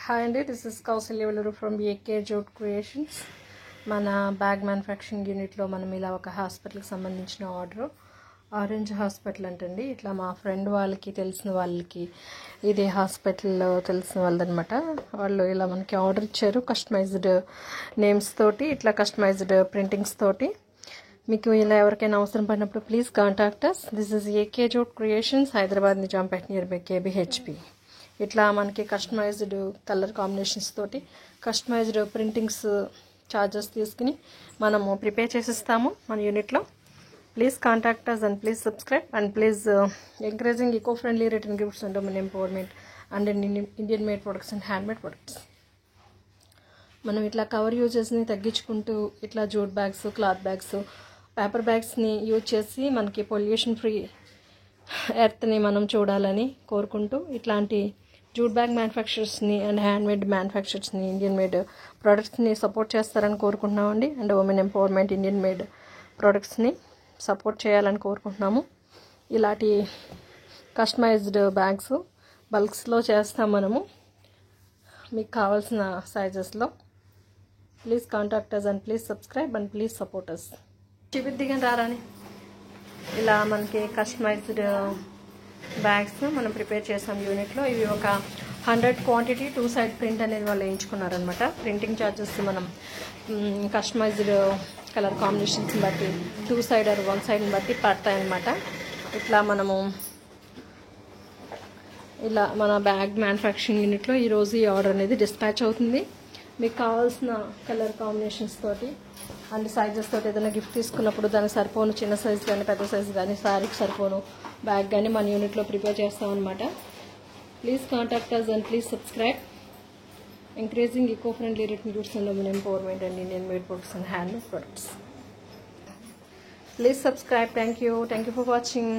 Hi అండి, this is Kausalya Velluru from AK jute creations. మన bag manufacturing యూనిట్లో మనం ఇలా ఒక హాస్పిటల్కి సంబంధించిన ఆర్డర్, ఆరెంజ్ హాస్పిటల్ అంటండి. ఇట్లా మా ఫ్రెండ్ వాళ్ళకి తెలిసిన వాళ్ళకి ఇదే హాస్పిటల్లో తెలిసిన వాళ్ళదనమాట. వాళ్ళు ఇలా మనకి ఆర్డర్ ఇచ్చారు, కస్టమైజ్డ్ నేమ్స్ తోటి, ఇట్లా కస్టమైజ్డ్ ప్రింటింగ్స్ తోటి. మీకు ఇలా ఎవరికైనా అవసరం పడినప్పుడు please contact us. This is AK jute creations, Hyderabad Nizampet near by KBHP. ఇట్లా మనకి కస్టమైజ్డ్ కలర్ కాంబినేషన్స్ తోటి కస్టమైజ్డ్ ప్రింటింగ్స్ ఛార్జెస్ తీసుకుని మనము ప్రిపేర్ చేసిస్తాము మన యూనిట్లో. Please contact us and please subscribe and please encouraging eco friendly return gifts and women empowerment and Indian made products and hand made products. మనం ఇట్లా cover యూజెస్ని తగ్గించుకుంటూ ఇట్లా jute bags, cloth bags, paper బ్యాగ్స్ని use చేసి మనకి pollution free ఎర్త్ని మనం చూడాలని కోరుకుంటూ ఇట్లాంటి జూట్ బ్యాగ్ మ్యానుఫ్యాక్చరర్స్ని అండ్ హ్యాండ్ మేడ్ మ్యానుఫ్యాక్చరర్స్ని, ఇండియన్ మేడ్ ప్రోడక్ట్స్ని సపోర్ట్ చేస్తారని కోరుకుంటున్నామండి. And women empowerment, Indian made ప్రోడక్ట్స్ని సపోర్ట్ చేయాలని కోరుకుంటున్నాము. ఇలాంటి కస్టమైజ్డ్ బ్యాగ్స్ బల్క్స్లో చేస్తాం మనము, మీకు కావాల్సిన సైజెస్లో. Please contact us and please subscribe and please support us. చూపిద్దిగాని రారాని ఇలా మనకి కస్టమైజ్డ్ బ్యాగ్స్ మనం ప్రిపేర్ చేసాం యూనిట్లో. ఇవి ఒక 100 క్వాంటిటీ 2 సైడ్ ప్రింట్ అనేది వాళ్ళు వేయించుకున్నారనమాట. ప్రింటింగ్ ఛార్జెస్ మనం కస్టమైజ్డ్ కలర్ కాంబినేషన్స్ బట్టి 2 సైడ్ ఆర్ 1 సైడ్ని బట్టి పడతాయన్నమాట. ఇట్లా మనము ఇలా మన బ్యాగ్ మ్యానుఫ్యాక్చరింగ్ యూనిట్లో ఈరోజు ఈ ఆర్డర్ అనేది డిస్పాచ్ అవుతుంది. మీకు కావాల్సిన కలర్ కాంబినేషన్స్ తోటి అండ్ సైజెస్ తోటి ఏదైనా గిఫ్ట్ తీసుకున్నప్పుడు దానికి సరిపోను చిన్న సైజు కానీ పెద్ద సైజు కానీ, శారీకి సరిపోను బ్యాగ్ కానీ మన యూనిట్లో ప్రిపేర్ చేస్తామన్నమాట. Please contact us and please subscribe. Encouraging eco friendly return gifts and women empowerment and Indian made products and hand made products. Please subscribe. Thank you for watching.